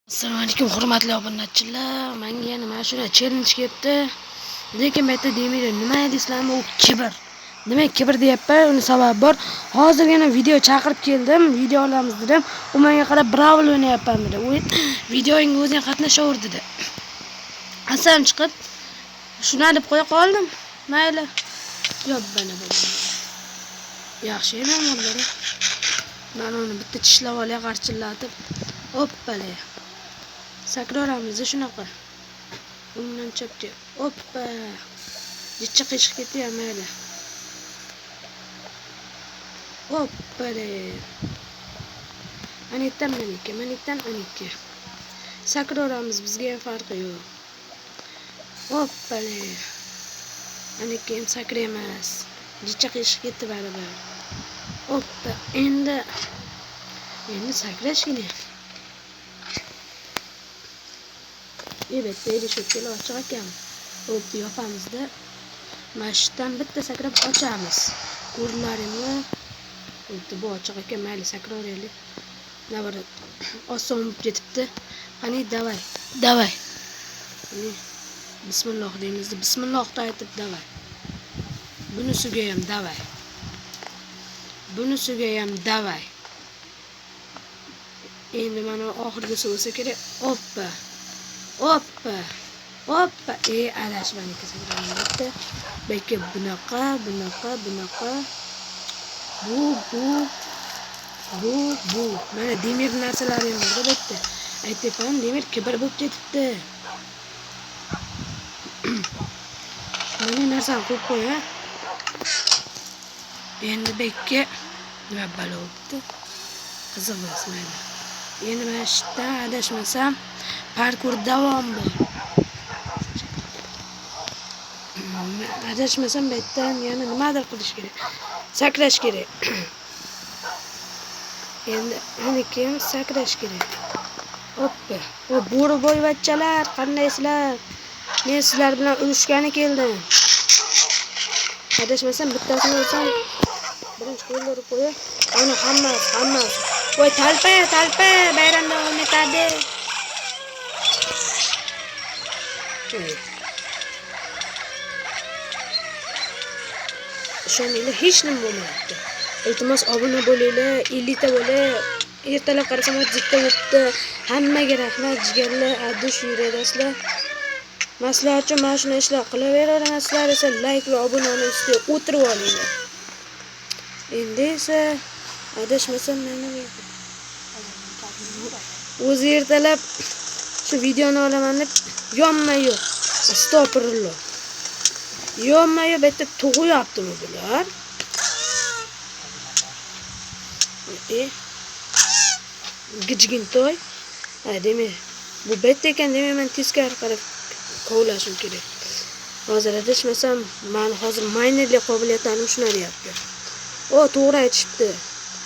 Assalomu alaykum hurmatli obunachilar. Menga yana mana shuna challenge kelibdi. Lekin bu yerda demaydi, nima deysizlarmi, u kibr. Demak, kibr deyapman, uni sababi bor. Hozirgina video chaqirib keldim, video olamiz dedim. U menga qarab Brawl o'ynayapman dedi. U videoning o'zing qatnashaver dedi. Asam chiqib, shuni deb qo'ya qoldim. Mayli. Yo'q, bana bo'ldi. Yaxshi emas. Men uni bitta tishlab olay, qarchillatib. Hoppale. Sakroramiz shunaqa. Undan chapdi. Hoppa. Jichcha qiyshiq ketdi mayli. Hoppale. Anitdan anitga. Sakroramiz, bizga ham farqi yo'q. Hoppale. Anitga ham sakraymiz. Jichcha qiyshiq ketdi baribir. Hoppa. Endi sakrashgina. Evet, erişikli açık ekan. Hop yapamizda. Mashdan bitta sakrab ochamiz. Ko'rlaringni. Xuddi bu ochiq ekan, mayli sakraveraylik. Navara oson bo'lib ketibdi. Qani, davay. Qani, bismillah deymiz. Bismillah aytib davay. Bunisiga ham davay. Endi mana oxirgisi bo'lsa kerak. Hoppa. Adashmani kesaveradi. Belki bunaqa. Bu. Mana demir narsalarim bor debdi. Aytibman, demir kibr bo'lib ketibdi. Mana narsani qo'yib qo'ya. Endi bekka nima balo bo'libdi? Qiziq emas mayli. Endi mana shunda adashmasam parkur davom bor. Adashmasam bu yerdan yana nimadir qilish kerak. Sakrash kerak. Endi anikim sakrash kerak. Hoppa. O bo'ri boyvachchalar, qandaysizlar? Men sizlar bilan urushgani keldim. Adashmasam bittasini olsam, birinchi qo'lga urib qo'yay. Ana hammasi. Voy talpa, bayramda o'ynatadi. Ishoninglar, hech nima bo'lmayapti. Iltimos obuna bo'linglar, 50 ta bo'lay. Ertalab qarasam jitta o'tdi. Hammaga rahmat, jigarlar, adush yuradasizlar. Maslar uchun mana shuni ishlar qilaveraman, sizlar esa like va obunani ustiga o'tirib olinglar. Endi esa adashmasam mana o'zi ertalab shu videoni olaman deb yonma-yu. Astagfirullah. Yonma-yu bu yerda tug'yaptimi bular? Gijgintoy. Demak, bu bet ekan, demak men teskari qarab kovlashim kerak. Hozir adashmasam, men hozir maynerlik qobiliyatlarim shuna deyapti. O, to'g'ri aytishibdi.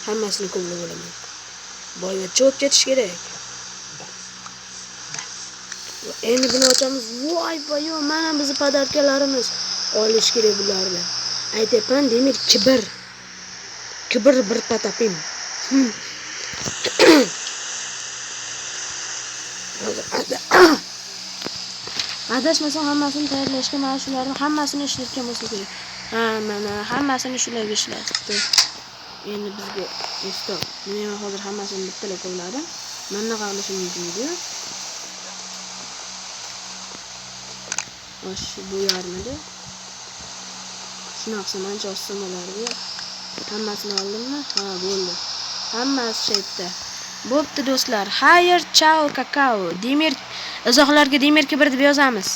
Hammasini ko'plab olaman. Boyvachcha o'tib ketish kerak. Endi buni ochamiz. Voy, mana bizning podarkalarimiz. Olish kerak bularni. Aytayapman, demir kibr bir patapim. Adashmasam hammasini tayyorlashga, mana shularni hammasini ishlatgan bo'lsa kerak. Mana hammasini shularga ishlatdi. Endi bizga stop. Men hozir hammasini bittalab qo'yladim. Mana qilishim mumkin edi. Osh bu yarmida. Shuna qilsam ancha oson bo'lardi. Hammasini oldimmi? Ha, bo'ldi. Hammasi shaytda. Bo'pti do'stlar. Xayr, chao, kakao. Demir izohlarga demir kibr deb yozamiz.